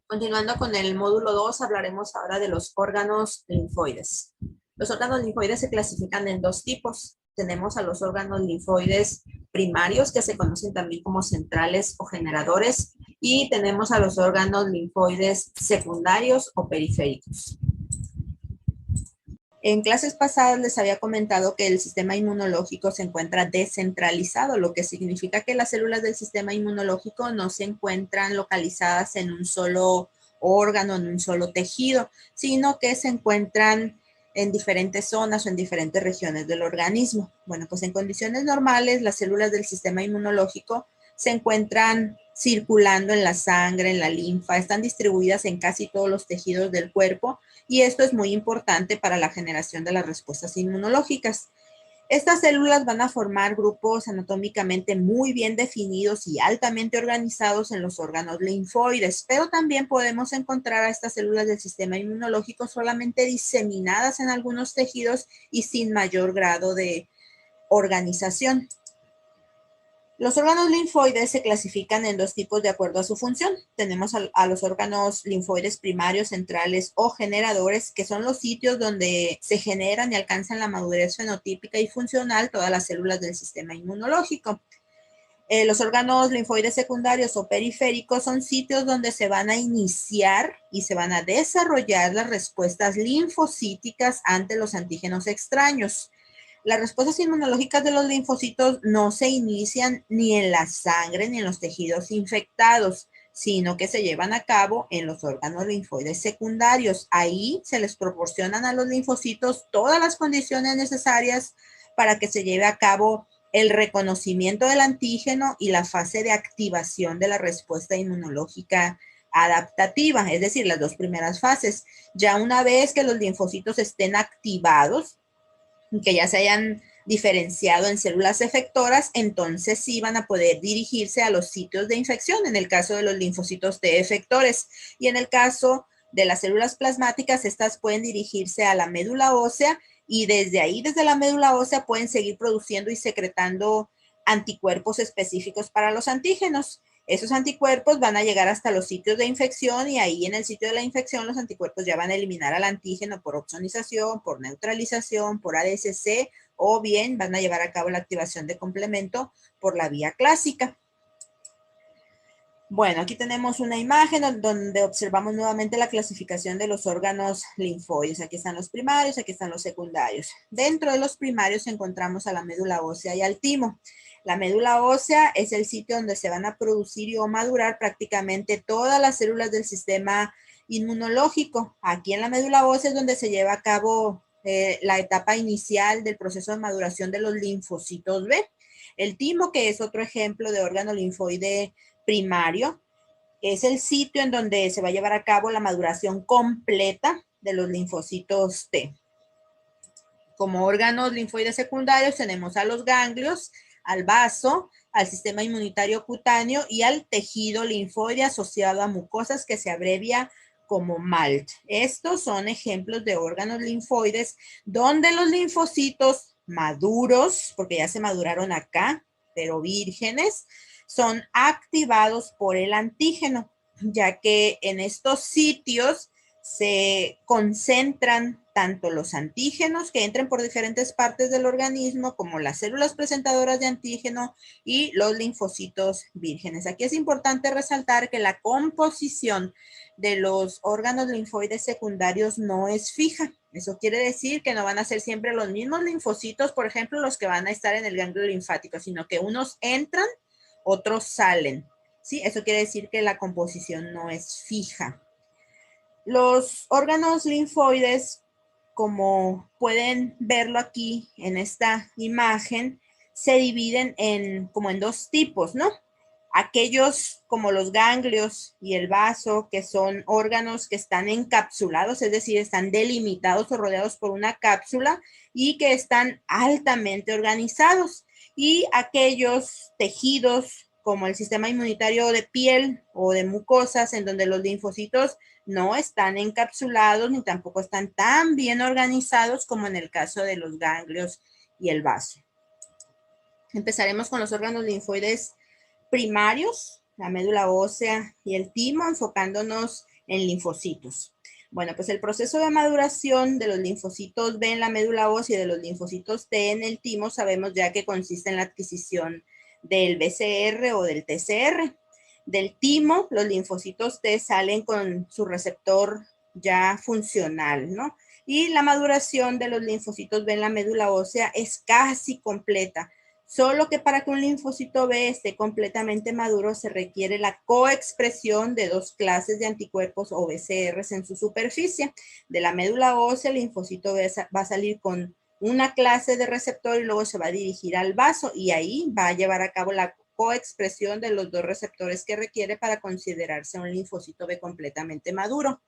Continuando con el módulo 2, hablaremos ahora de los órganos linfoides. Los órganos linfoides se clasifican en dos tipos. Tenemos a los órganos linfoides primarios, que se conocen también como centrales o generadores, y tenemos a los órganos linfoides secundarios o periféricos. En clases pasadas les había comentado que el sistema inmunológico se encuentra descentralizado, lo que significa que las células del sistema inmunológico no se encuentran localizadas en un solo órgano, en un solo tejido, sino que se encuentran en diferentes zonas o en diferentes regiones del organismo. Bueno, pues en condiciones normales, las células del sistema inmunológico se encuentran circulando en la sangre, en la linfa, están distribuidas en casi todos los tejidos del cuerpo, y esto es muy importante para la generación de las respuestas inmunológicas. Estas células van a formar grupos anatómicamente muy bien definidos y altamente organizados en los órganos linfoides, pero también podemos encontrar a estas células del sistema inmunológico solamente diseminadas en algunos tejidos y sin mayor grado de organización. Los órganos linfoides se clasifican en dos tipos de acuerdo a su función. Tenemos a los órganos linfoides primarios, centrales o generadores, que son los sitios donde se generan y alcanzan la madurez fenotípica y funcional todas las células del sistema inmunológico. Los órganos linfoides secundarios o periféricos son sitios donde se van a iniciar y se van a desarrollar las respuestas linfocíticas ante los antígenos extraños. Las respuestas inmunológicas de los linfocitos no se inician ni en la sangre ni en los tejidos infectados, sino que se llevan a cabo en los órganos linfoides secundarios. Ahí se les proporcionan a los linfocitos todas las condiciones necesarias para que se lleve a cabo el reconocimiento del antígeno y la fase de activación de la respuesta inmunológica adaptativa, es decir, las dos primeras fases. Ya una vez que los linfocitos estén activados, que ya se hayan diferenciado en células efectoras, entonces sí van a poder dirigirse a los sitios de infección, en el caso de los linfocitos T efectores, y en el caso de las células plasmáticas, estas pueden dirigirse a la médula ósea, y desde ahí, desde la médula ósea, pueden seguir produciendo y secretando anticuerpos específicos para los antígenos. Esos anticuerpos van a llegar hasta los sitios de infección, y ahí en el sitio de la infección los anticuerpos ya van a eliminar al antígeno por opsonización, por neutralización, por ADCC, o bien van a llevar a cabo la activación de complemento por la vía clásica. Bueno, aquí tenemos una imagen donde observamos nuevamente la clasificación de los órganos linfoides. Aquí están los primarios, aquí están los secundarios. Dentro de los primarios encontramos a la médula ósea y al timo. La médula ósea es el sitio donde se van a producir y o madurar prácticamente todas las células del sistema inmunológico. Aquí en la médula ósea es donde se lleva a cabo la etapa inicial del proceso de maduración de los linfocitos B. El timo, que es otro ejemplo de órgano linfoide primario, es el sitio en donde se va a llevar a cabo la maduración completa de los linfocitos T. Como órganos linfoides secundarios tenemos a los ganglios, al vaso, al sistema inmunitario cutáneo y al tejido linfoide asociado a mucosas, que se abrevia como MALT. Estos son ejemplos de órganos linfoides donde los linfocitos maduros, porque ya se maduraron acá, pero vírgenes, son activados por el antígeno, ya que en estos sitios se concentran tanto los antígenos que entran por diferentes partes del organismo, como las células presentadoras de antígeno y los linfocitos vírgenes. Aquí es importante resaltar que la composición de los órganos linfoides secundarios no es fija. Eso quiere decir que no van a ser siempre los mismos linfocitos, por ejemplo, los que van a estar en el ganglio linfático, sino que unos entran, otros salen. ¿Sí? Eso quiere decir que la composición no es fija. Los órganos linfoides, como pueden verlo aquí en esta imagen, se dividen como en dos tipos, ¿no? Aquellos como los ganglios y el vaso, que son órganos que están encapsulados, es decir, están delimitados o rodeados por una cápsula y que están altamente organizados. Y aquellos tejidos como el sistema inmunitario de piel o de mucosas, en donde los linfocitos no están encapsulados ni tampoco están tan bien organizados como en el caso de los ganglios y el vaso. Empezaremos con los órganos linfoides primarios. la médula ósea y el timo, enfocándonos en linfocitos. Bueno, pues el proceso de maduración de los linfocitos B en la médula ósea y de los linfocitos T en el timo sabemos ya que consiste en la adquisición del BCR o del TCR. Del timo, los linfocitos T salen con su receptor ya funcional, ¿no? Y la maduración de los linfocitos B en la médula ósea es casi completa. Solo que para que un linfocito B esté completamente maduro se requiere la coexpresión de dos clases de anticuerpos o BCRs en su superficie. De la médula ósea, el linfocito B va a salir con una clase de receptor y luego se va a dirigir al vaso y ahí va a llevar a cabo la coexpresión de los dos receptores que requiere para considerarse un linfocito B completamente maduro.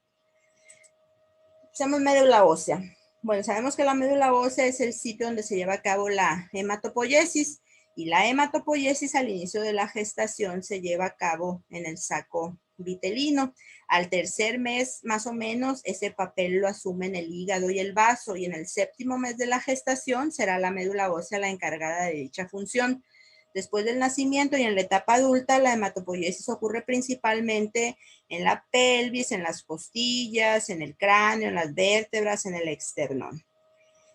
Hacemos médula ósea. Bueno, sabemos que la médula ósea es el sitio donde se lleva a cabo la hematopoiesis y la hematopoiesis al inicio de la gestación se lleva a cabo en el saco vitelino. Al tercer mes, más o menos, ese papel lo asumen el hígado y el vaso y en el séptimo mes de la gestación será la médula ósea la encargada de dicha función. Después del nacimiento y en la etapa adulta, la hematopoiesis ocurre principalmente en la pelvis, en las costillas, en el cráneo, en las vértebras, en el externón.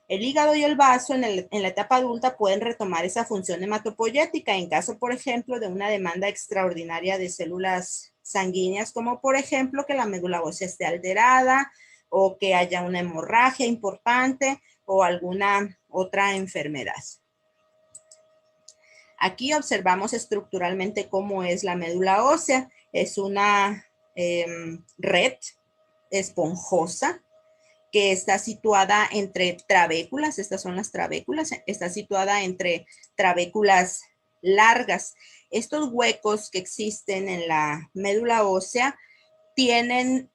El hígado y el vaso en la etapa adulta pueden retomar esa función hematopoyética en caso, por ejemplo, de una demanda extraordinaria de células sanguíneas, como por ejemplo que la médula ósea esté alterada o que haya una hemorragia importante o alguna otra enfermedad. Aquí observamos estructuralmente cómo es la médula ósea. Es una red esponjosa que está situada entre trabéculas, estas son las trabéculas, está situada entre trabéculas largas. Estos huecos que existen en la médula ósea tienen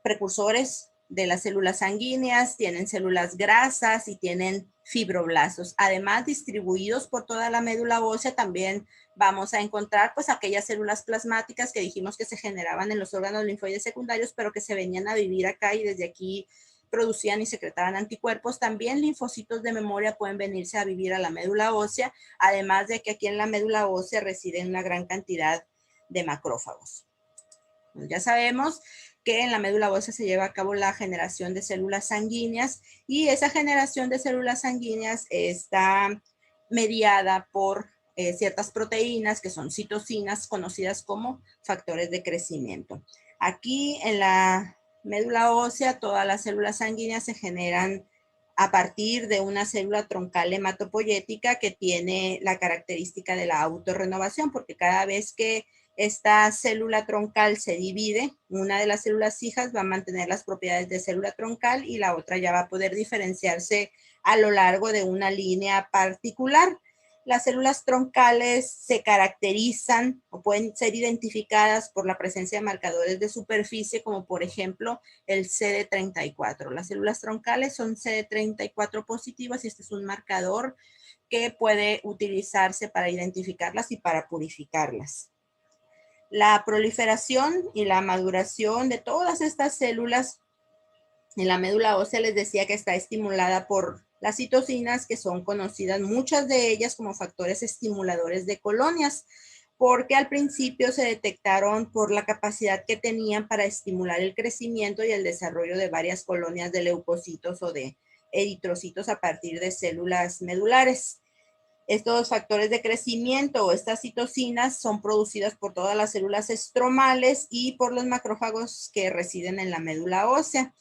precursores de las células sanguíneas, tienen células grasas y tienen fibroblastos. Además, distribuidos por toda la médula ósea, también vamos a encontrar pues aquellas células plasmáticas que dijimos que se generaban en los órganos linfoides secundarios, pero que se venían a vivir acá y desde aquí producían y secretaban anticuerpos. También linfocitos de memoria pueden venirse a vivir a la médula ósea, además de que aquí en la médula ósea residen una gran cantidad de macrófagos. Ya sabemos que en la médula ósea se lleva a cabo la generación de células sanguíneas y esa generación de células sanguíneas está mediada por ciertas proteínas que son citocinas conocidas como factores de crecimiento. Aquí en la médula ósea todas las células sanguíneas se generan a partir de una célula troncal hematopoyética que tiene la característica de la autorrenovación, porque cada vez que esta célula troncal se divide, una de las células hijas va a mantener las propiedades de célula troncal y la otra ya va a poder diferenciarse a lo largo de una línea particular. Las células troncales se caracterizan o pueden ser identificadas por la presencia de marcadores de superficie, como por ejemplo el CD34. Las células troncales son CD34 positivas y este es un marcador que puede utilizarse para identificarlas y para purificarlas. La proliferación y la maduración de todas estas células en la médula ósea les decía que está estimulada por las citocinas, que son conocidas muchas de ellas como factores estimuladores de colonias, porque al principio se detectaron por la capacidad que tenían para estimular el crecimiento y el desarrollo de varias colonias de leucocitos o de eritrocitos a partir de células medulares. Estos factores de crecimiento o estas citocinas son producidas por todas las células estromales y por los macrófagos que residen en la médula ósea.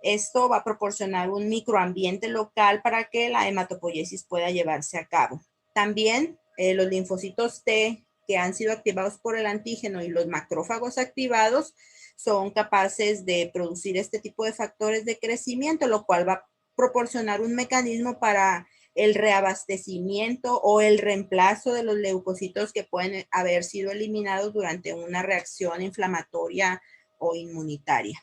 Esto va a proporcionar un microambiente local para que la hematopoiesis pueda llevarse a cabo. También los linfocitos T que han sido activados por el antígeno y los macrófagos activados son capaces de producir este tipo de factores de crecimiento, lo cual va a proporcionar un mecanismo para el reabastecimiento o el reemplazo de los leucocitos que pueden haber sido eliminados durante una reacción inflamatoria o inmunitaria.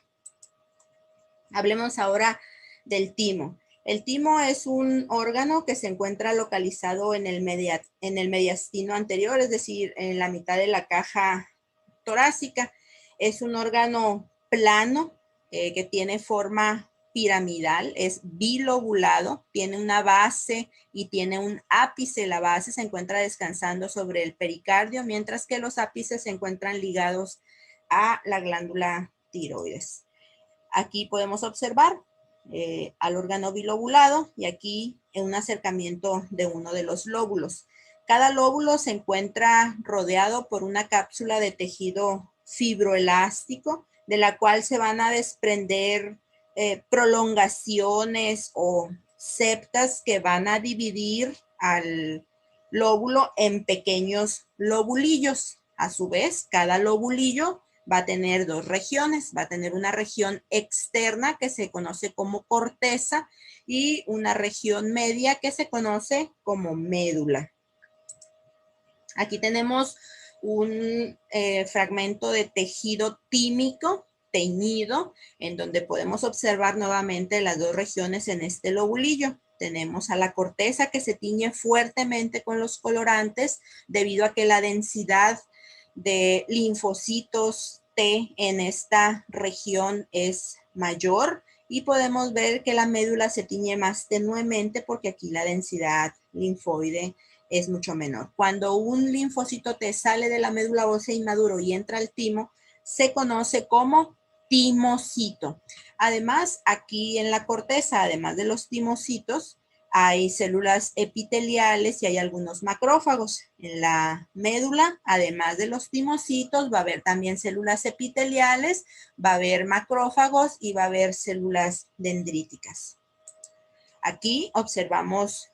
Hablemos ahora del timo. El timo es un órgano que se encuentra localizado en el mediastino anterior, es decir, en la mitad de la caja torácica. Es un órgano plano que tiene forma piramidal, es bilobulado, tiene una base y tiene un ápice. La base se encuentra descansando sobre el pericardio, mientras que los ápices se encuentran ligados a la glándula tiroides. Aquí podemos observar al órgano bilobulado y aquí un acercamiento de uno de los lóbulos. Cada lóbulo se encuentra rodeado por una cápsula de tejido fibroelástico, de la cual se van a desprender prolongaciones o septas que van a dividir al lóbulo en pequeños lobulillos. A su vez, cada lobulillo va a tener dos regiones. Va a tener una región externa que se conoce como corteza y una región media que se conoce como médula. Aquí tenemos un fragmento de tejido tímico teñido, en donde podemos observar nuevamente las dos regiones en este lobulillo. Tenemos a la corteza que se tiñe fuertemente con los colorantes debido a que la densidad de linfocitos T en esta región es mayor, y podemos ver que la médula se tiñe más tenuemente porque aquí la densidad linfoide es mucho menor. Cuando un linfocito T sale de la médula ósea inmaduro y entra al timo, se conoce como timocito. Además, aquí en la corteza, además de los timocitos, hay células epiteliales y hay algunos macrófagos. En la médula, además de los timocitos, va a haber también células epiteliales, va a haber macrófagos y va a haber células dendríticas. Aquí observamos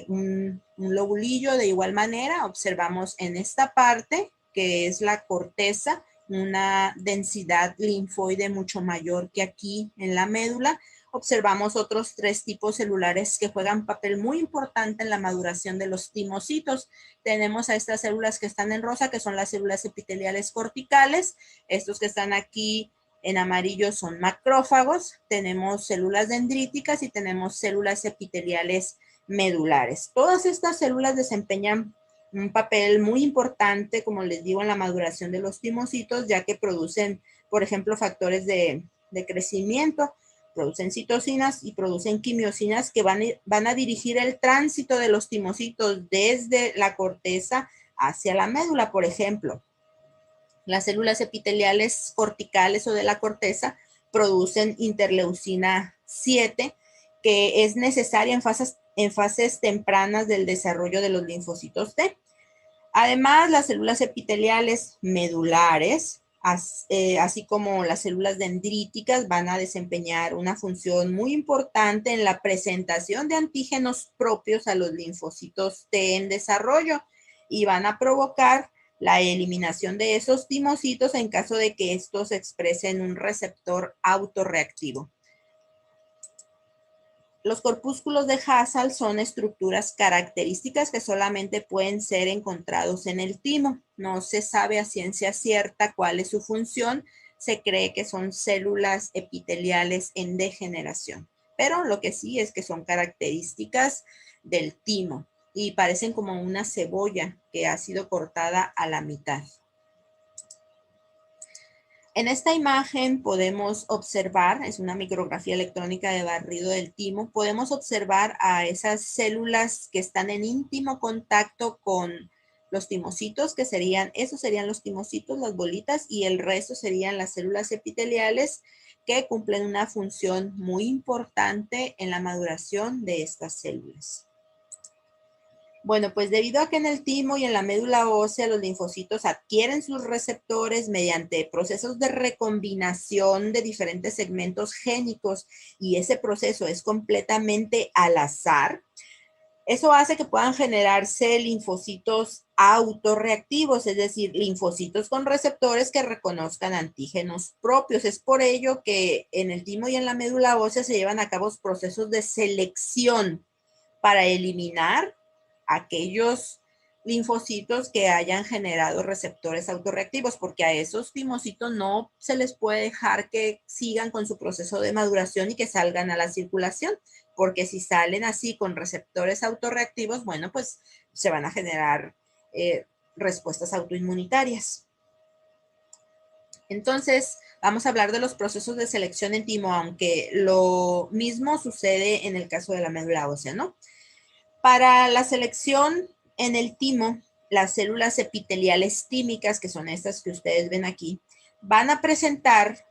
un lobulillo de igual manera. Observamos en esta parte, que es la corteza, una densidad linfoide mucho mayor que aquí en la médula. Observamos otros tres tipos celulares que juegan papel muy importante en la maduración de los timocitos. Tenemos a estas células que están en rosa, que son las células epiteliales corticales. Estos que están aquí en amarillo son macrófagos. Tenemos células dendríticas y tenemos células epiteliales medulares. Todas estas células desempeñan un papel muy importante, como les digo, en la maduración de los timocitos, ya que producen, por ejemplo, factores de crecimiento, producen citocinas y producen quimiosinas que van a dirigir el tránsito de los timocitos desde la corteza hacia la médula. Por ejemplo, las células epiteliales corticales o de la corteza producen interleucina 7, que es necesaria en fases tempranas del desarrollo de los linfocitos T. Además, las células epiteliales medulares, así como las células dendríticas, van a desempeñar una función muy importante en la presentación de antígenos propios a los linfocitos T en desarrollo y van a provocar la eliminación de esos timocitos en caso de que estos expresen un receptor autorreactivo. Los corpúsculos de Hassall son estructuras características que solamente pueden ser encontrados en el timo. No se sabe a ciencia cierta cuál es su función. Se cree que son células epiteliales en degeneración. Pero lo que sí es que son características del timo y parecen como una cebolla que ha sido cortada a la mitad. En esta imagen podemos observar, es una micrografía electrónica de barrido del timo, podemos observar a esas células que están en íntimo contacto con los timocitos, que serían, esos serían los timocitos, las bolitas, y el resto serían las células epiteliales que cumplen una función muy importante en la maduración de estas células. Bueno, pues debido a que en el timo y en la médula ósea los linfocitos adquieren sus receptores mediante procesos de recombinación de diferentes segmentos génicos y ese proceso es completamente al azar, eso hace que puedan generarse linfocitos autorreactivos, es decir, linfocitos con receptores que reconozcan antígenos propios. Es por ello que en el timo y en la médula ósea se llevan a cabo procesos de selección para eliminar aquellos linfocitos que hayan generado receptores autorreactivos, porque a esos timocitos no se les puede dejar que sigan con su proceso de maduración y que salgan a la circulación, porque si salen así con receptores autorreactivos, bueno, pues se van a generar respuestas autoinmunitarias. Entonces, vamos a hablar de los procesos de selección en timo, aunque lo mismo sucede en el caso de la médula ósea, ¿no? Para la selección en el timo, las células epiteliales tímicas, que son estas que ustedes ven aquí, van a presentar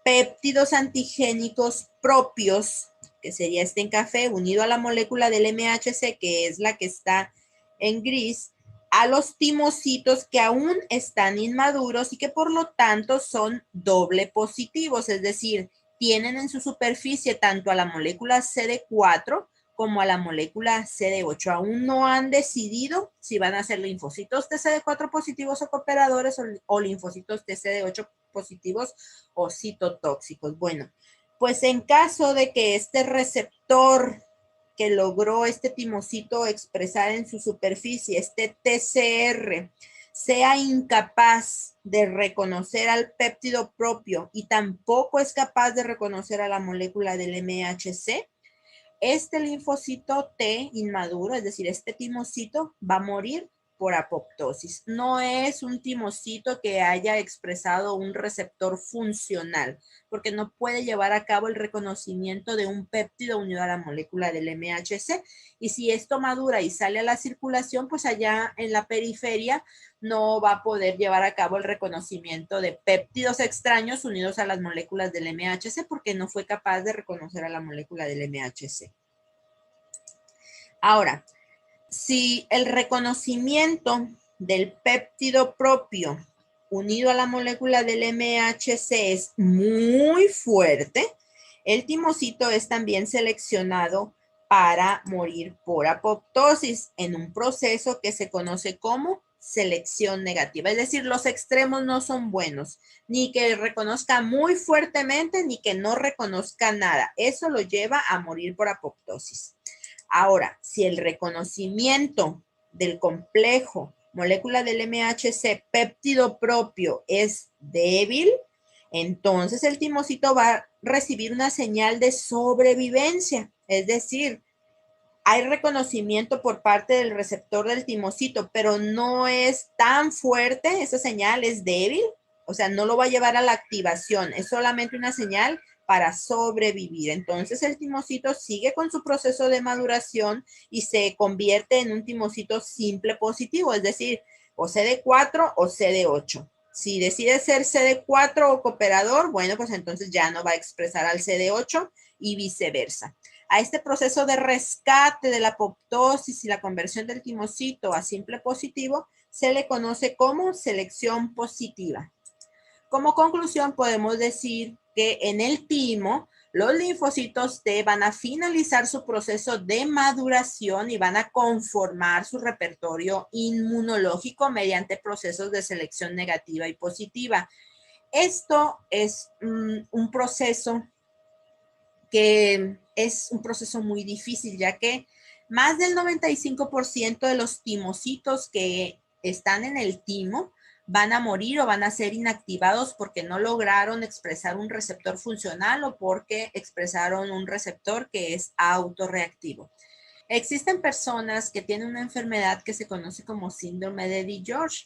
péptidos antigénicos propios, que sería este en café, unido a la molécula del MHC, que es la que está en gris, a los timocitos que aún están inmaduros y que por lo tanto son doble positivos, es decir, tienen en su superficie tanto a la molécula CD4 como a la molécula CD8. Aún no han decidido si van a ser linfocitos de CD4 positivos o cooperadores o linfocitos de CD8 positivos o citotóxicos. Bueno, pues en caso de que este receptor que logró este timocito expresar en su superficie, este TCR, sea incapaz de reconocer al péptido propio y tampoco es capaz de reconocer a la molécula del MHC, este linfocito T inmaduro, es decir, este timocito, va a morir por apoptosis. No es un timocito que haya expresado un receptor funcional, porque no puede llevar a cabo el reconocimiento de un péptido unido a la molécula del MHC. Y si esto madura y sale a la circulación, pues allá en la periferia no va a poder llevar a cabo el reconocimiento de péptidos extraños unidos a las moléculas del MHC porque no fue capaz de reconocer a la molécula del MHC. Ahora, si el reconocimiento del péptido propio unido a la molécula del MHC es muy fuerte, el timocito es también seleccionado para morir por apoptosis en un proceso que se conoce como selección negativa. Es decir, los extremos no son buenos, ni que reconozca muy fuertemente, ni que no reconozca nada. Eso lo lleva a morir por apoptosis. Ahora, si el reconocimiento del complejo molécula del MHC péptido propio es débil, entonces el timocito va a recibir una señal de sobrevivencia, es decir, hay reconocimiento por parte del receptor del timocito, pero no es tan fuerte, esa señal es débil, o sea, no lo va a llevar a la activación, es solamente una señal para sobrevivir. Entonces el timocito sigue con su proceso de maduración y se convierte en un timocito simple positivo, es decir, o CD4 o CD8. Si decide ser CD4 o cooperador, bueno, pues entonces ya no va a expresar al CD8 y viceversa. A este proceso de rescate de la apoptosis y la conversión del timocito a simple positivo se le conoce como selección positiva. Como conclusión, podemos decir que en el timo, los linfocitos T van a finalizar su proceso de maduración y van a conformar su repertorio inmunológico mediante procesos de selección negativa y positiva. Esto es un proceso que es un proceso muy difícil, ya que más del 95% de los timocitos que están en el timo van a morir o van a ser inactivados porque no lograron expresar un receptor funcional o porque expresaron un receptor que es autorreactivo. Existen personas que tienen una enfermedad que se conoce como síndrome de DiGeorge,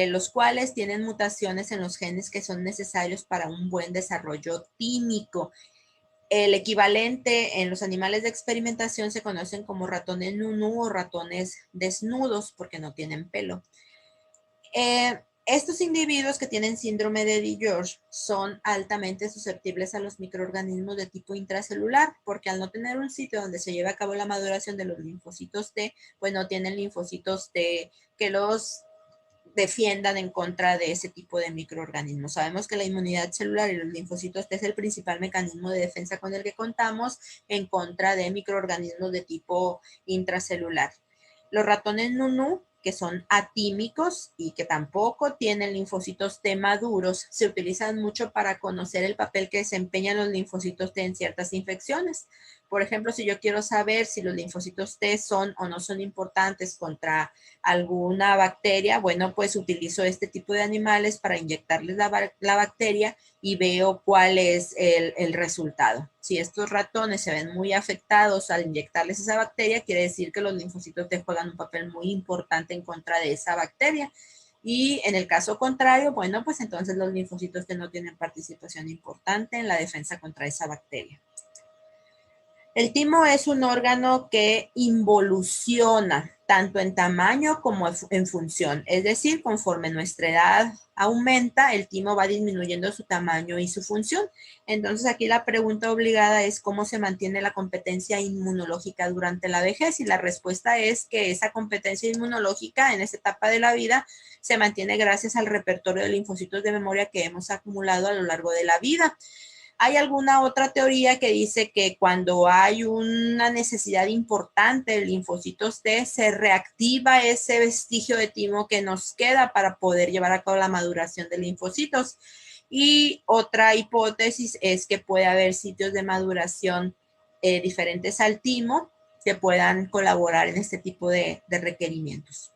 los cuales tienen mutaciones en los genes que son necesarios para un buen desarrollo tímico. El equivalente en los animales de experimentación se conocen como ratones nunú o ratones desnudos porque no tienen pelo. Estos individuos que tienen síndrome de DiGeorge son altamente susceptibles a los microorganismos de tipo intracelular porque al no tener un sitio donde se lleve a cabo la maduración de los linfocitos T, pues no tienen linfocitos T que los defiendan en contra de ese tipo de microorganismos. Sabemos que la inmunidad celular y los linfocitos T es el principal mecanismo de defensa con el que contamos en contra de microorganismos de tipo intracelular. Los ratones nunú, que son atímicos y que tampoco tienen linfocitos T maduros, se utilizan mucho para conocer el papel que desempeñan los linfocitos T en ciertas infecciones. Por ejemplo, si yo quiero saber si los linfocitos T son o no son importantes contra alguna bacteria, bueno, pues utilizo este tipo de animales para inyectarles la bacteria y veo cuál es el resultado. Si estos ratones se ven muy afectados al inyectarles esa bacteria, quiere decir que los linfocitos T juegan un papel muy importante en contra de esa bacteria. Y en el caso contrario, bueno, pues entonces los linfocitos T no tienen participación importante en la defensa contra esa bacteria. El timo es un órgano que involuciona tanto en tamaño como en función. Es decir, conforme nuestra edad aumenta, el timo va disminuyendo su tamaño y su función. Entonces aquí la pregunta obligada es cómo se mantiene la competencia inmunológica durante la vejez, y la respuesta es que esa competencia inmunológica en esta etapa de la vida se mantiene gracias al repertorio de linfocitos de memoria que hemos acumulado a lo largo de la vida. Hay alguna otra teoría que dice que cuando hay una necesidad importante de linfocitos T, se reactiva ese vestigio de timo que nos queda para poder llevar a cabo la maduración de linfocitos. Y otra hipótesis es que puede haber sitios de maduración diferentes al timo que puedan colaborar en este tipo de requerimientos.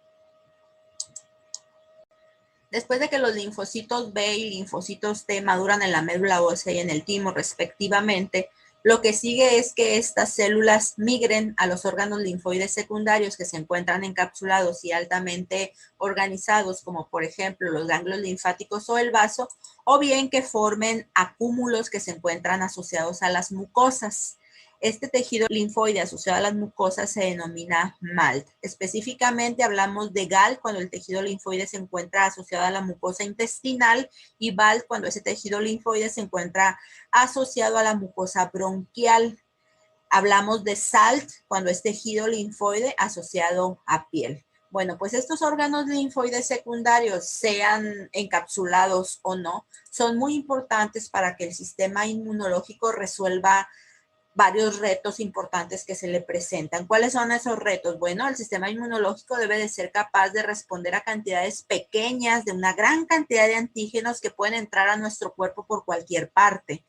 Después de que los linfocitos B y linfocitos T maduran en la médula ósea y en el timo respectivamente, lo que sigue es que estas células migren a los órganos linfoides secundarios que se encuentran encapsulados y altamente organizados, como por ejemplo los ganglios linfáticos o el vaso, o bien que formen acúmulos que se encuentran asociados a las mucosas. Este tejido linfoide asociado a las mucosas se denomina MALT. Específicamente hablamos de GAL cuando el tejido linfoide se encuentra asociado a la mucosa intestinal, y BALT cuando ese tejido linfoide se encuentra asociado a la mucosa bronquial. Hablamos de SALT cuando es tejido linfoide asociado a piel. Bueno, pues estos órganos linfoides secundarios, sean encapsulados o no, son muy importantes para que el sistema inmunológico resuelva varios retos importantes que se le presentan. ¿Cuáles son esos retos? Bueno, el sistema inmunológico debe de ser capaz de responder a cantidades pequeñas de una gran cantidad de antígenos que pueden entrar a nuestro cuerpo por cualquier parte.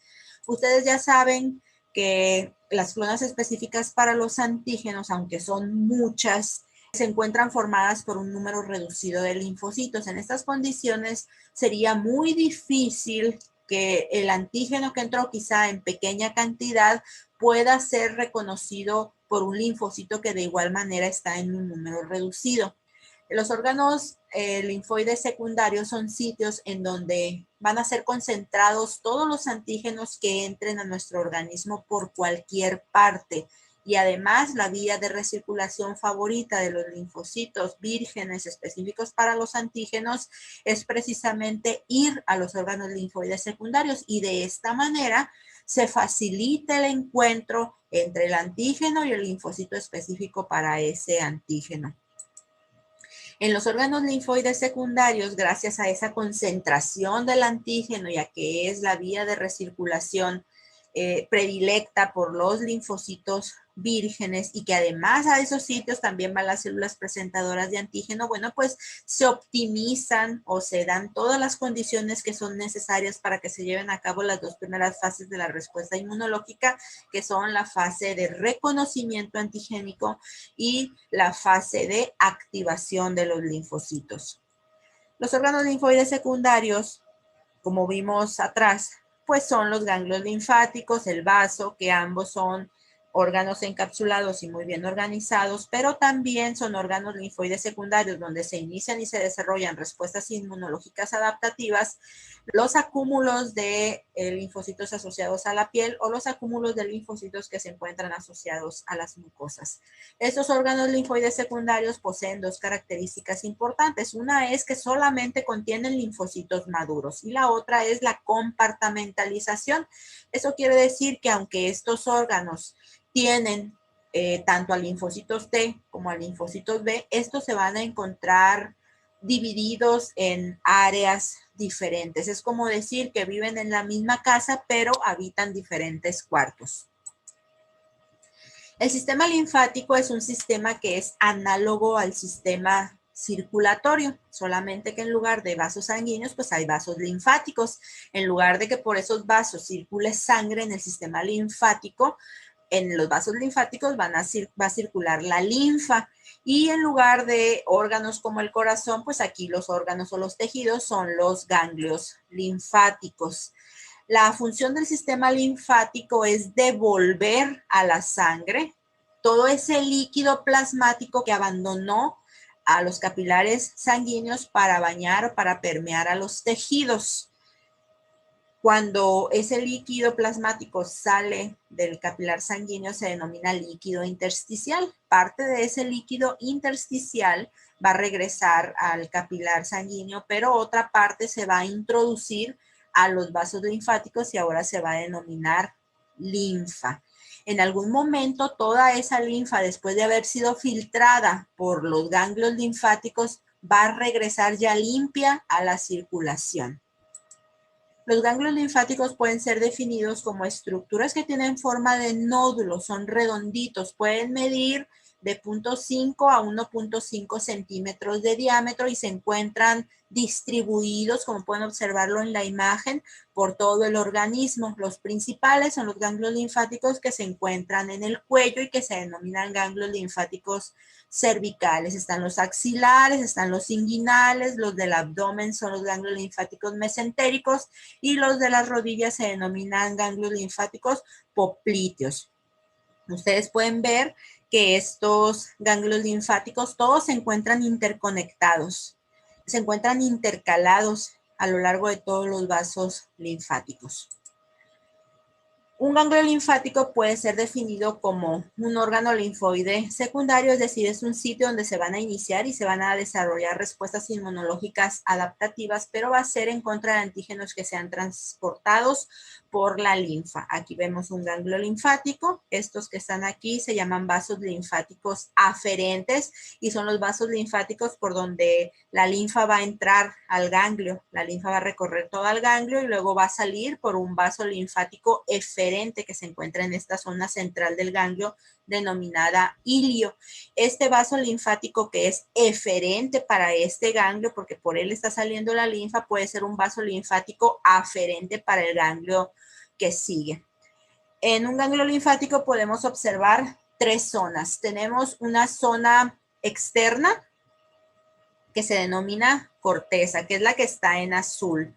Ustedes ya saben que las clonas específicas para los antígenos, aunque son muchas, se encuentran formadas por un número reducido de linfocitos. En estas condiciones sería muy difícil que el antígeno que entró quizá en pequeña cantidad pueda ser reconocido por un linfocito que de igual manera está en un número reducido. Los órganos linfoides secundarios son sitios en donde van a ser concentrados todos los antígenos que entren a nuestro organismo por cualquier parte. Y además, la vía de recirculación favorita de los linfocitos vírgenes específicos para los antígenos es precisamente ir a los órganos linfoides secundarios, y de esta manera se facilita el encuentro entre el antígeno y el linfocito específico para ese antígeno. En los órganos linfoides secundarios, gracias a esa concentración del antígeno y a que es la vía de recirculación predilecta por los linfocitos vírgenes, y que además a esos sitios también van las células presentadoras de antígeno, bueno, pues se optimizan o se dan todas las condiciones que son necesarias para que se lleven a cabo las dos primeras fases de la respuesta inmunológica, que son la fase de reconocimiento antigénico y la fase de activación de los linfocitos. Los órganos linfoides secundarios, como vimos atrás, pues son los ganglios linfáticos, el vaso, que ambos son órganos encapsulados y muy bien organizados, pero también son órganos linfoides secundarios donde se inician y se desarrollan respuestas inmunológicas adaptativas, los acúmulos de linfocitos asociados a la piel o los acúmulos de linfocitos que se encuentran asociados a las mucosas. Estos órganos linfoides secundarios poseen dos características importantes. Una es que solamente contienen linfocitos maduros y la otra es la compartimentalización. Eso quiere decir que aunque estos órganos tienen tanto a linfocitos T como a linfocitos B, estos se van a encontrar divididos en áreas diferentes. Es como decir que viven en la misma casa, pero habitan diferentes cuartos. El sistema linfático es un sistema que es análogo al sistema circulatorio, solamente que en lugar de vasos sanguíneos, pues hay vasos linfáticos. En lugar de que por esos vasos circule sangre en el sistema linfático, en los vasos linfáticos va a circular la linfa, y en lugar de órganos como el corazón, pues aquí los órganos o los tejidos son los ganglios linfáticos. La función del sistema linfático es devolver a la sangre todo ese líquido plasmático que abandonó a los capilares sanguíneos para bañar o para permear a los tejidos. Cuando ese líquido plasmático sale del capilar sanguíneo se denomina líquido intersticial. Parte de ese líquido intersticial va a regresar al capilar sanguíneo, pero otra parte se va a introducir a los vasos linfáticos y ahora se va a denominar linfa. En algún momento toda esa linfa, después de haber sido filtrada por los ganglios linfáticos, va a regresar ya limpia a la circulación. Los ganglios linfáticos pueden ser definidos como estructuras que tienen forma de nódulo, son redonditos, pueden medir de 0.5 a 1.5 centímetros de diámetro y se encuentran distribuidos, como pueden observarlo en la imagen, por todo el organismo. Los principales son los ganglios linfáticos que se encuentran en el cuello y que se denominan ganglios linfáticos cervicales. Están los axilares, están los inguinales, los del abdomen son los ganglios linfáticos mesentéricos y los de las rodillas se denominan ganglios linfáticos poplíteos. Ustedes pueden ver que estos ganglios linfáticos todos se encuentran interconectados, se encuentran intercalados a lo largo de todos los vasos linfáticos. Un ganglio linfático puede ser definido como un órgano linfoide secundario, es decir, es un sitio donde se van a iniciar y se van a desarrollar respuestas inmunológicas adaptativas, pero va a ser en contra de antígenos que sean transportados por la linfa. Aquí vemos un ganglio linfático. Estos que están aquí se llaman vasos linfáticos aferentes y son los vasos linfáticos por donde la linfa va a entrar al ganglio. La linfa va a recorrer todo el ganglio y luego va a salir por un vaso linfático eferente que se encuentra en esta zona central del ganglio denominada ilio. Este vaso linfático que es eferente para este ganglio, porque por él está saliendo la linfa, puede ser un vaso linfático aferente para el ganglio que sigue. En un ganglio linfático podemos observar tres zonas. Tenemos una zona externa que se denomina corteza, que es la que está en azul.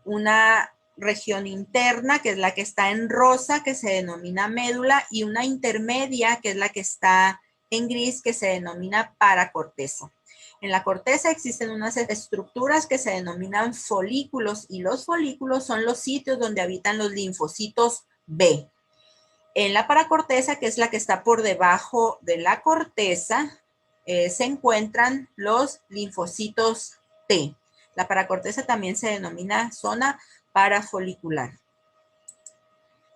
Una región interna, que es la que está en rosa, que se denomina médula, y una intermedia, que es la que está en gris, que se denomina paracorteza. En la corteza existen unas estructuras que se denominan folículos, y los folículos son los sitios donde habitan los linfocitos B. En la paracorteza, que es la que está por debajo de la corteza, se encuentran los linfocitos T. La paracorteza también se denomina zona parafolicular.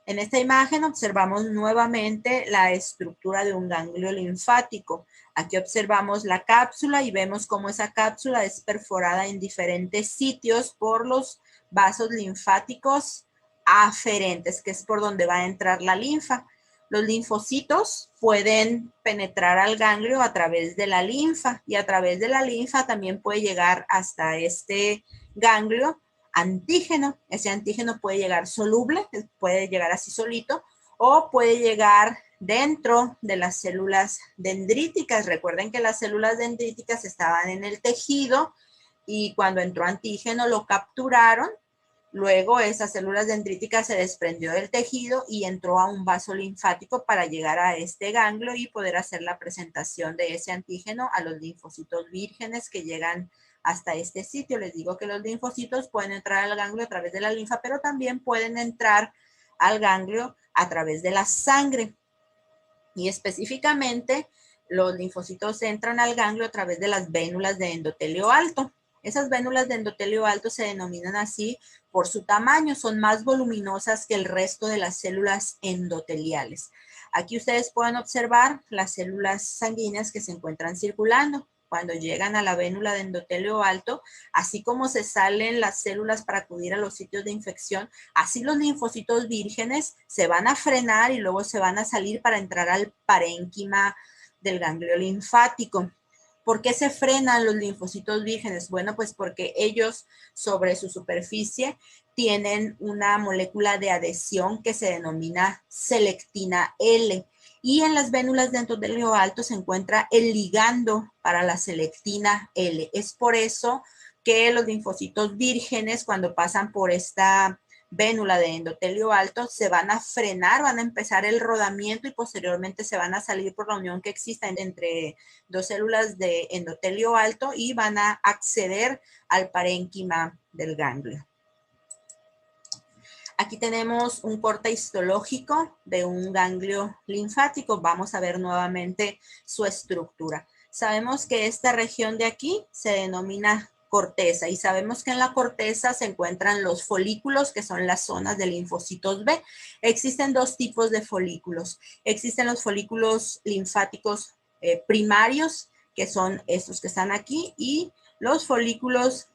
En esta imagen observamos nuevamente la estructura de un ganglio linfático. Aquí observamos la cápsula y vemos cómo esa cápsula es perforada en diferentes sitios por los vasos linfáticos aferentes, que es por donde va a entrar la linfa. Los linfocitos pueden penetrar al ganglio a través de la linfa y a través de la linfa también puede llegar hasta este ganglio antígeno. Ese antígeno puede llegar soluble, puede llegar así solito, o puede llegar dentro de las células dendríticas. Recuerden que las células dendríticas estaban en el tejido y cuando entró antígeno lo capturaron. Luego esas células dendríticas se desprendió del tejido y entró a un vaso linfático para llegar a este ganglio y poder hacer la presentación de ese antígeno a los linfocitos vírgenes que llegan hasta este sitio. Les digo que los linfocitos pueden entrar al ganglio a través de la linfa, pero también pueden entrar al ganglio a través de la sangre. Y específicamente, los linfocitos entran al ganglio a través de las vénulas de endotelio alto. Esas vénulas de endotelio alto se denominan así por su tamaño, son más voluminosas que el resto de las células endoteliales. Aquí ustedes pueden observar las células sanguíneas que se encuentran circulando. Cuando llegan a la vénula de endotelio alto, así como se salen las células para acudir a los sitios de infección, así los linfocitos vírgenes se van a frenar y luego se van a salir para entrar al parénquima del ganglio linfático. ¿Por qué se frenan los linfocitos vírgenes? Bueno, pues porque ellos sobre su superficie tienen una molécula de adhesión que se denomina selectina L. Y en las vénulas de endotelio alto se encuentra el ligando para la selectina L. Es por eso que los linfocitos vírgenes, cuando pasan por esta vénula de endotelio alto, se van a frenar, van a empezar el rodamiento y posteriormente se van a salir por la unión que exista entre dos células de endotelio alto y van a acceder al parénquima del ganglio. Aquí tenemos un corte histológico de un ganglio linfático. Vamos a ver nuevamente su estructura. Sabemos que esta región de aquí se denomina corteza y sabemos que en la corteza se encuentran los folículos, que son las zonas de linfocitos B. Existen dos tipos de folículos. Existen los folículos linfáticos primarios, que son estos que están aquí, y los folículos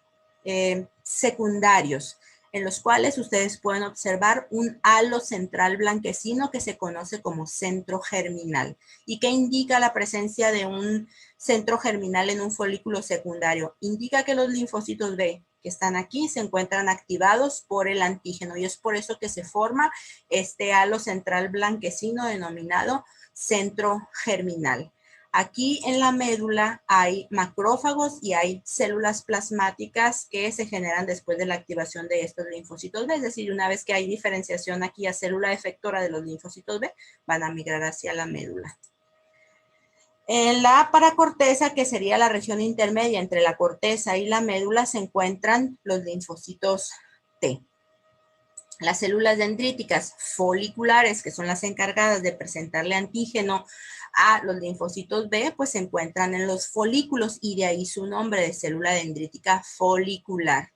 secundarios, en los cuales ustedes pueden observar un halo central blanquecino que se conoce como centro germinal y que indica la presencia de un centro germinal en un folículo secundario. Indica que los linfocitos B que están aquí se encuentran activados por el antígeno y es por eso que se forma este halo central blanquecino denominado centro germinal. Aquí en la médula hay macrófagos y hay células plasmáticas que se generan después de la activación de estos linfocitos B. Es decir, una vez que hay diferenciación aquí a célula efectora de los linfocitos B, van a migrar hacia la médula. En la paracorteza, que sería la región intermedia entre la corteza y la médula, se encuentran los linfocitos T. Las células dendríticas foliculares, que son las encargadas de presentarle antígeno a los linfocitos B, pues se encuentran en los folículos y de ahí su nombre de célula dendrítica folicular.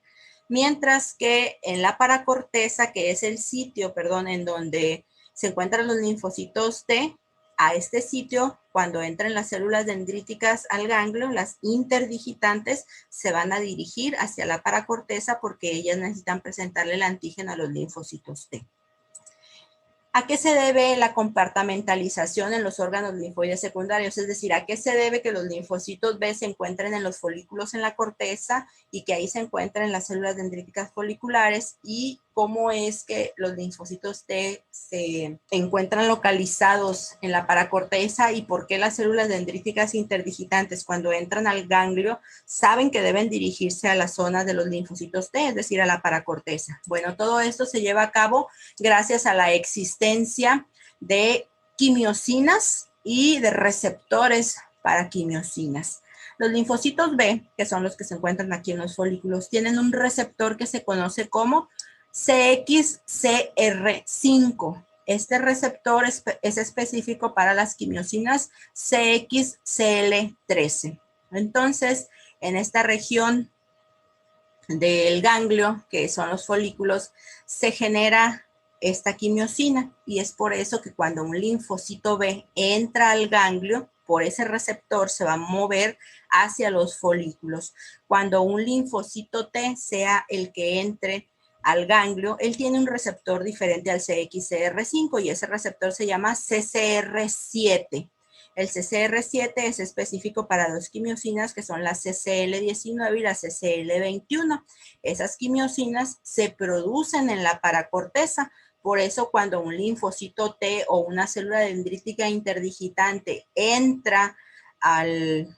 Mientras que en la paracorteza, que es el sitio, en donde se encuentran los linfocitos T, a este sitio, cuando entren las células dendríticas al ganglio, las interdigitantes se van a dirigir hacia la paracorteza porque ellas necesitan presentarle el antígeno a los linfocitos T. ¿A qué se debe la compartimentalización en los órganos linfoides secundarios? Es decir, ¿a qué se debe que los linfocitos B se encuentren en los folículos en la corteza y que ahí se encuentren las células dendríticas foliculares? ¿Y cómo es que los linfocitos T se encuentran localizados en la paracorteza? ¿Y por qué las células dendríticas interdigitantes, cuando entran al ganglio, saben que deben dirigirse a la zona de los linfocitos T, es decir, a la paracorteza? Bueno, todo esto se lleva a cabo gracias a la existencia de quimiosinas y de receptores para quimiosinas. Los linfocitos B, que son los que se encuentran aquí en los folículos, tienen un receptor que se conoce como CXCR5. Este receptor es específico para las quimiosinas CXCL13. Entonces, en esta región del ganglio, que son los folículos, se genera esta quimiosina y es por eso que cuando un linfocito B entra al ganglio, por ese receptor se va a mover hacia los folículos. Cuando un linfocito T sea el que entre al ganglio, él tiene un receptor diferente al CXCR5 y ese receptor se llama CCR7. El CCR7 es específico para dos quimiosinas que son la CCL19 y la CCL21. Esas quimiosinas se producen en la paracorteza. Por eso cuando un linfocito T o una célula dendrítica interdigitante entra al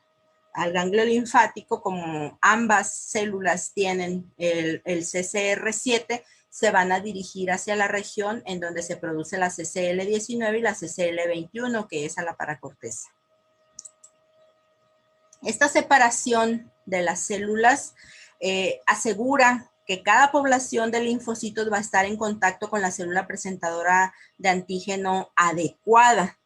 ganglio linfático, como ambas células tienen el CCR7, se van a dirigir hacia la región en donde se produce la CCL19 y la CCL21, que es a la paracorteza. Esta separación de las células asegura que cada población de linfocitos va a estar en contacto con la célula presentadora de antígeno adecuada.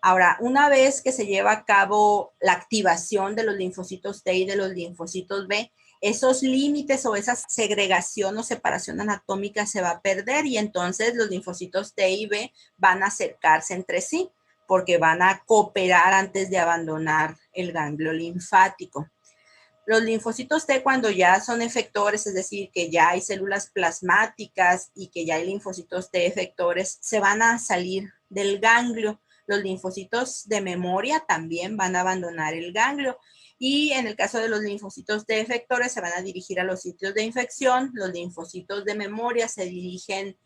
Ahora, una vez que se lleva a cabo la activación de los linfocitos T y de los linfocitos B, esos límites o esa segregación o separación anatómica se va a perder y entonces los linfocitos T y B van a acercarse entre sí porque van a cooperar antes de abandonar el ganglio linfático. Los linfocitos T, cuando ya son efectores, es decir, que ya hay células plasmáticas y que ya hay linfocitos T efectores, se van a salir del ganglio. Los linfocitos de memoria también van a abandonar el ganglio. Y en el caso de los linfocitos T efectores, se van a dirigir a los sitios de infección. Los linfocitos de memoria se dirigen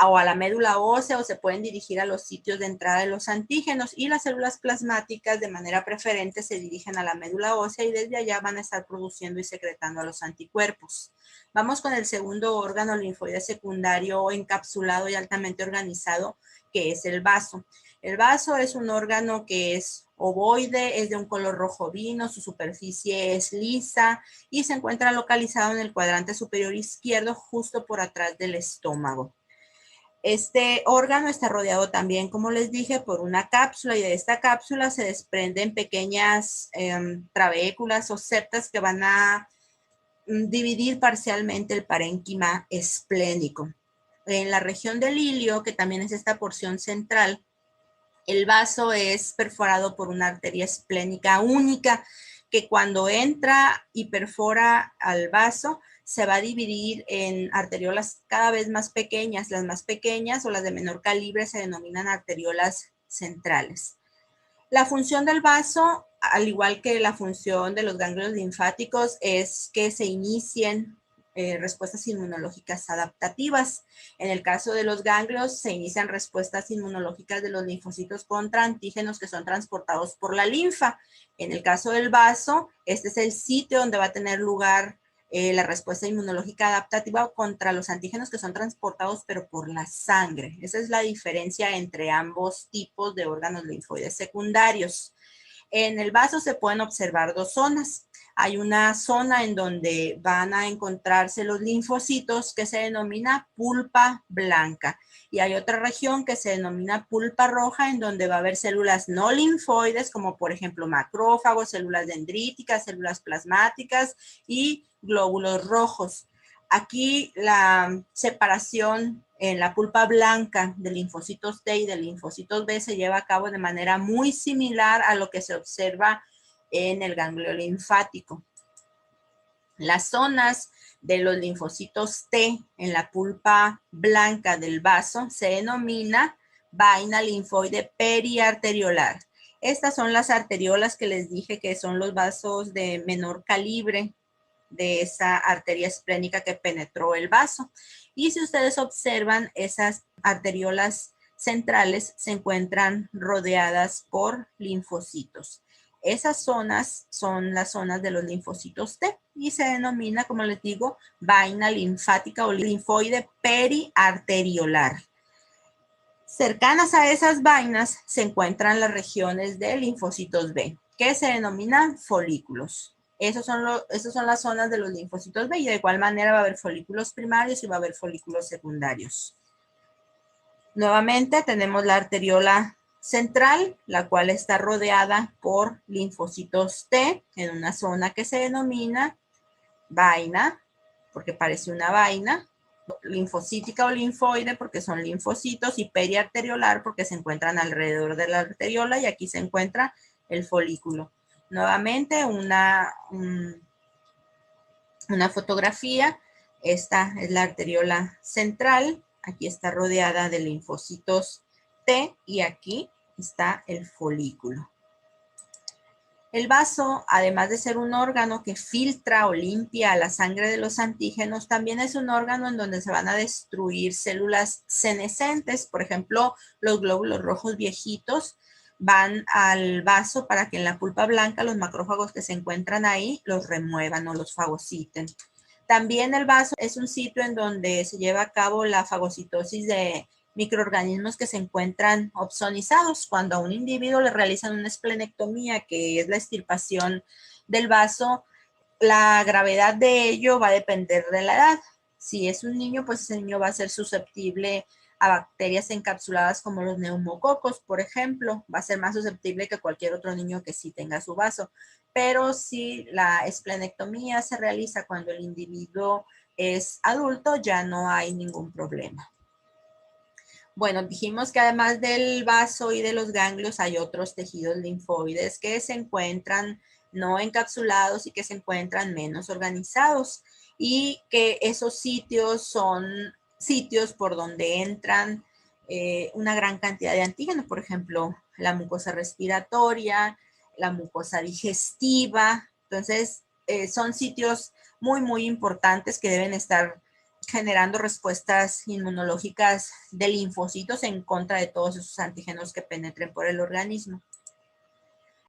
o a la médula ósea, o se pueden dirigir a los sitios de entrada de los antígenos, y las células plasmáticas de manera preferente se dirigen a la médula ósea y desde allá van a estar produciendo y secretando a los anticuerpos. Vamos con el segundo órgano linfoide secundario encapsulado y altamente organizado, que es el vaso. El vaso es un órgano que es ovoide, es de un color rojo vino, su superficie es lisa y se encuentra localizado en el cuadrante superior izquierdo, justo por atrás del estómago. Este órgano está rodeado también, como les dije, por una cápsula, y de esta cápsula se desprenden pequeñas trabéculas o septas que van a dividir parcialmente el parénquima esplénico. En la región del ilio, que también es esta porción central, el vaso es perforado por una arteria esplénica única que cuando entra y perfora al vaso se va a dividir en arteriolas cada vez más pequeñas. Las más pequeñas o las de menor calibre se denominan arteriolas centrales. La función del vaso, al igual que la función de los ganglios linfáticos, es que se inicien respuestas inmunológicas adaptativas. En el caso de los ganglios, se inician respuestas inmunológicas de los linfocitos contra antígenos que son transportados por la linfa. En el caso del vaso, este es el sitio donde va a tener lugar la respuesta inmunológica adaptativa contra los antígenos que son transportados, pero por la sangre. Esa es la diferencia entre ambos tipos de órganos linfoides secundarios. En el vaso se pueden observar dos zonas. Hay una zona en donde van a encontrarse los linfocitos que se denomina pulpa blanca, y hay otra región que se denomina pulpa roja, en donde va a haber células no linfoides, como por ejemplo macrófagos, células dendríticas, células plasmáticas y glóbulos rojos. Aquí la separación en la pulpa blanca de linfocitos T y de linfocitos B se lleva a cabo de manera muy similar a lo que se observa en el ganglio linfático. Las zonas de los linfocitos T en la pulpa blanca del vaso se denomina vaina linfoide periarteriolar. Estas son las arteriolas que les dije que son los vasos de menor calibre de esa arteria esplénica que penetró el vaso. Y si ustedes observan, esas arteriolas centrales se encuentran rodeadas por linfocitos. Esas zonas son las zonas de los linfocitos T y se denomina, como les digo, vaina linfática o linfoide periarteriolar. Cercanas a esas vainas se encuentran las regiones de linfocitos B, que se denominan folículos. Esas son las zonas de los linfocitos B, y de igual manera va a haber folículos primarios y va a haber folículos secundarios. Nuevamente tenemos la arteriola central, la cual está rodeada por linfocitos T en una zona que se denomina vaina, porque parece una vaina, linfocítica o linfoide porque son linfocitos, y periarteriolar porque se encuentran alrededor de la arteriola, y aquí se encuentra el folículo. Nuevamente una fotografía. Esta es la arteriola central, aquí está rodeada de linfocitos T y aquí está el folículo. El vaso, además de ser un órgano que filtra o limpia la sangre de los antígenos, también es un órgano en donde se van a destruir células senescentes. Por ejemplo, los glóbulos rojos viejitos van al vaso para que en la pulpa blanca los macrófagos que se encuentran ahí los remuevan o los fagociten. También el vaso es un sitio en donde se lleva a cabo la fagocitosis de microorganismos que se encuentran opsonizados. Cuando a un individuo le realizan una esplenectomía, que es la extirpación del vaso, la gravedad de ello va a depender de la edad. Si es un niño, pues ese niño va a ser susceptible a bacterias encapsuladas como los neumococos, por ejemplo. Va a ser más susceptible que cualquier otro niño que sí tenga su vaso. Pero si la esplenectomía se realiza cuando el individuo es adulto, ya no hay ningún problema. Bueno, dijimos que además del vaso y de los ganglios hay otros tejidos linfoides que se encuentran no encapsulados y que se encuentran menos organizados, y que esos sitios son sitios por donde entran una gran cantidad de antígenos, por ejemplo, la mucosa respiratoria, la mucosa digestiva. Entonces, son sitios muy, muy importantes que deben estar generando respuestas inmunológicas de linfocitos en contra de todos esos antígenos que penetren por el organismo.